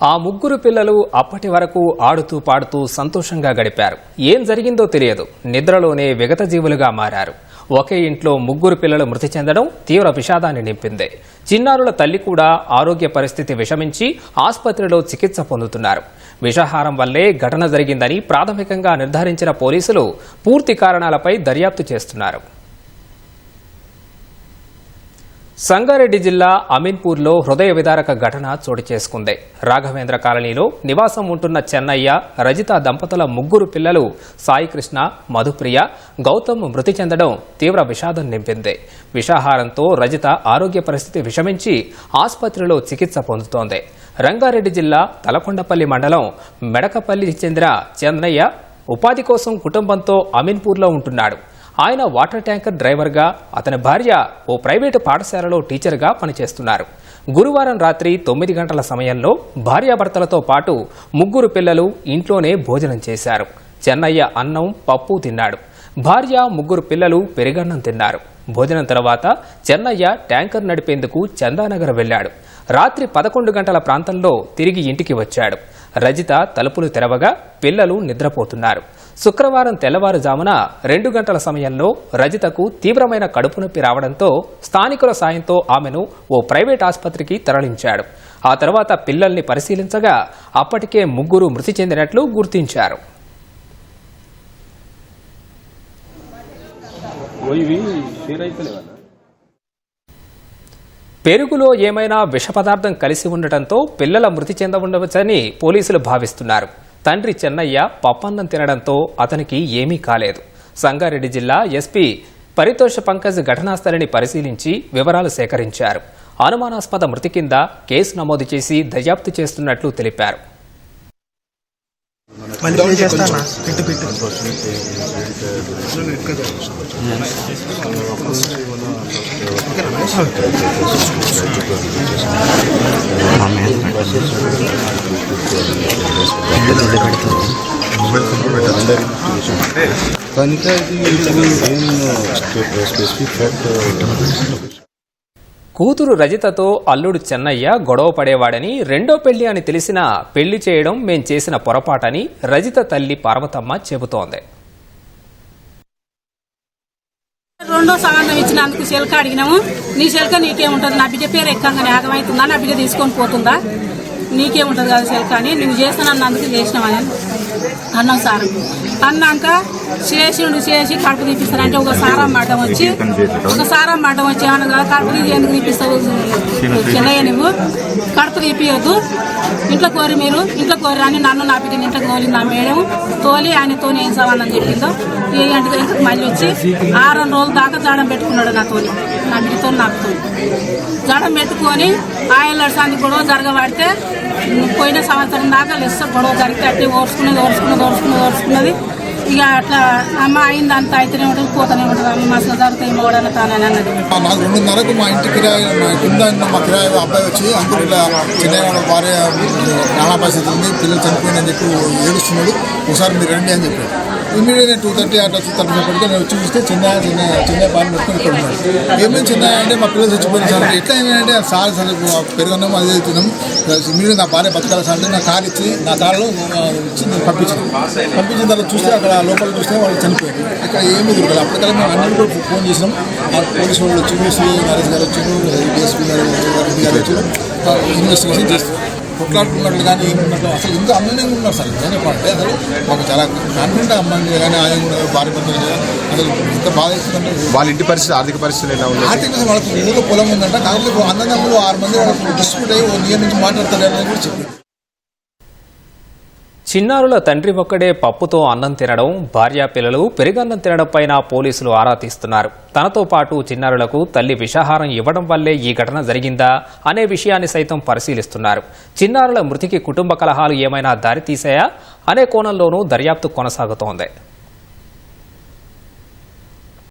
ఆ ముగ్గురు పిల్లలు అప్పటి వరకు ఆడుతూ పాడుతూ సంతోషంగా గడిపారు. ఏం జరిగిందో తెలియదు. నిద్రలోనే విగత జీవులుగా మారారు. ఒకే ఇంట్లో ముగ్గురు పిల్లలు మృతి చెందడం తీవ్ర విషాదాన్ని నింపింది. చిన్నారుల తల్లి కూడా ఆరోగ్య పరిస్థితి విషమించి ఆసుపత్రిలో చికిత్స పొందుతున్నారు. విషాహారం వల్లే ఘటన జరిగిందని ప్రాథమికంగా నిర్ధారించిన పోలీసులు పూర్తి కారణాలపై దర్యాప్తు చేస్తున్నారు. సంగారెడ్డి జిల్లా అమీన్పూర్లో హృదయ విదారక ఘటన చోటు చేసుకుంది. రాఘవేంద్ర కాలనీలో నివాసం ఉంటున్న చెన్నయ్య, రజిత దంపతుల ముగ్గురు పిల్లలు సాయికృష్ణ, మధుప్రియ, గౌతమ్ మృతి చెందడం తీవ్ర విషాదం నింపింది. విషాహారంతో రజిత ఆరోగ్య పరిస్థితి విషమించి ఆసుపత్రిలో చికిత్స పొందుతోంది. రంగారెడ్డి జిల్లా తలకొండపల్లి మండలం మెడకపల్లి చెందిన చెన్నయ్య ఉపాధి కోసం కుటుంబంతో అమీన్పూర్లో ఉంటున్నాడు. ఆయన వాటర్ ట్యాంకర్ డ్రైవర్గా, అతని భార్య ఓ ప్రైవేటు పాఠశాలలో టీచర్గా పనిచేస్తున్నారు. గురువారం రాత్రి 9 గంటల సమయంలో భార్యాభర్తలతో పాటు ముగ్గురు పిల్లలు ఇంట్లోనే భోజనం చేశారు. చెన్నయ్య అన్నం, పప్పు తిన్నాడు. భార్య, ముగ్గురు పిల్లలు పెరుగన్నం తిన్నారు. భోజనం తర్వాత చెన్నయ్య ట్యాంకర్ నడిపేందుకు చందానగర్ వెళ్లాడు. రాత్రి 11 గంటల ప్రాంతంలో తిరిగి ఇంటికి వచ్చాడు. రజిత తలుపులు తెరవగా పిల్లలు నిద్రపోతున్నారు. శుక్రవారం తెల్లవారుజామున 2 గంటల సమయంలో రజితకు తీవ్రమైన కడుపు నొప్పి రావడంతో స్థానికుల సాయంతో ఆమెను ఓ ప్రైవేట్ ఆసుపత్రికి తరలించాడు. ఆ తర్వాత పిల్లల్ని పరిశీలించగా అప్పటికే ముగ్గురు మృతి చెందినట్లు గుర్తించారు. పెరుగులో ఏమైనా విష పదార్థం కలిసి ఉండటంతో పిల్లల మృతి చెందవుండవచ్చని పోలీసులు భావిస్తున్నారు. తండ్రి చెన్నయ్య పప్పన్నం తినడంతో అతనికి ఏమీ కాలేదు. సంగారెడ్డి జిల్లా ఎస్పీ పరితోష పంకజ్ ఘటనాస్థలిని పరిశీలించి వివరాలు సేకరించారు. అనుమానాస్పద మృతి కింద కేసు నమోదు చేసి దర్యాప్తు చేస్తున్నట్లు తెలిపారు. కూతురు రజితతో అల్లుడు చెన్నయ్య గొడవ పడేవాడని, రెండో పెళ్లి అని తెలిసినా పెళ్లి చేయడం మేం చేసిన పొరపాటని రజిత తల్లి పార్వతమ్మ చెబుతోంది. రెండో సంబంధం ఇచ్చినందుకు శిల్క అడిగినాము. నీ శిల్క నీకేముంటుంది, నా బిడ్డ పేరు ఎక్కంగానే ఆగమవుతుందా, నా బిడ్డ తీసుకొని పోతుందా, నీకేముంటుంది కదా శిల్క అని నువ్వు చేస్తానన్నందుకు చేసినామని అన్నాం సార్. అన్నాక చేసి కడుపు తీపిస్తానంటే ఒక సారం మడ్డం వచ్చి ఏమన్నా కడుపు తీసి ఎందుకు తీపిస్తావు చెన్నయ్య, నువ్వు కడుపు తీపియొద్దు, ఇంట్లో కోరి మీరు ఇంట్లో కోరి అని నన్ను నా బిడ్డని ఇంట్లో తోలింది ఆ మేడం. తోలి ఆయనతో ఏం సవాలని చెప్పిందో ఏ గంటకి మళ్ళీ వచ్చి 6 రోజుల దాకా జడం పెట్టుకున్నాడు నాతోని, నా బిడ్డతో నాకుతో జడం పెట్టుకొని ఆయన సాన్ని గొడవ జరగబడితే పోయిన సంవత్సరం దాకా లెస్స గొడవ జరిగితే అట్టే ఓర్చుకున్నది. ఇక అట్లా అమ్మ అయింది అంత అయితేనే ఉంటుంది, పోతూనే ఉంటుంది, అమ్మ మసలు జరుగుతాయి మోడని తానని అన్నది. నాకు 2:30కు మా ఇంటి కిరాయి కింద మా కిరాయి అబ్బాయి వచ్చి అందరూ ఇలా చిన్న భార్య నానా పరిస్థితి ఉంది, పిల్లలు చనిపోయిందని చెప్పి ఏడుస్తున్నాడు, ఒకసారి మీరు రండి అని చెప్పాడు. ఇమీడియట్గా 2:30 అట్లా 2:30 నేను వచ్చి చూస్తే చిన్న బాగా పెట్టుకుని ఇక్కడ ఉన్నాడు. ఏమేమి చిన్నయ్య అంటే మా పిల్లలు చచ్చిపోయిన సార్, ఎట్లా ఏంటంటే సార్ పెరుగున్నాము అదే అవుతున్నాం, ఇమీడియట్ నా భార్య బతకాలి సార్ అంటే నా కారు ఇచ్చి నా కారులో ఇచ్చి నేను పంపించిన తర్వాత చూస్తే అక్కడ లోపల చూస్తే వాళ్ళు చనిపోయారు. ఇక్కడ ఏమీ దొరకదు. అప్పటికల్లా మేము అన్ని కూడా ఫోన్ చేసినాం. ఆ పోలీసు వాళ్ళు వచ్చి నరేష్ గారు వచ్చారు, డిఎస్పీ గారు వచ్చారు, ఇన్వెస్టిగేషన్ చేస్తారు. కొట్లాడుకున్నట్లు కానీ ఏమున్నట్లు అసలు ఇంకా అమ్మనే ఉన్నారు సార్. ఏమంటే అసలు మాకు చాలా కాన్ఫిడెంట్ అమ్మాయి కానీ ఆయన భార్య భర్తలు అసలు ఇంత బాధ ఇస్తుందంటే వాళ్ళ ఇంటి పరిస్థితి, ఆర్థిక పరిస్థితులు ఎలా ఉంది? ఆర్థిక వాళ్ళకి ఊళ్ళో పొలం ఉందంట, కాకపోతే అన్నదమ్ములు 6 మంది వాళ్ళకి డిస్ప్యూట్ అయ్యి 1 ఇయర్ నుంచి మాట్లాడతారని కూడా చెప్పారు. చిన్నారుల తండ్రి ఒక్కడే పప్పుతో అన్నం తినడం, భార్యా పిల్లలు పెరుగన్నం తినడం పైన పోలీసులు ఆరా తీస్తున్నారు. తనతో పాటు చిన్నారులకు తల్లి విషాహారం ఇవ్వడం వల్లే ఈ ఘటన జరిగిందా అనే విషయాన్ని సైతం పరిశీలిస్తున్నారు. చిన్నారుల మృతికి కుటుంబ కలహాలు ఏమైనా దారితీశాయా అనే కోణంలోనూ దర్యాప్తు కొనసాగుతోంది.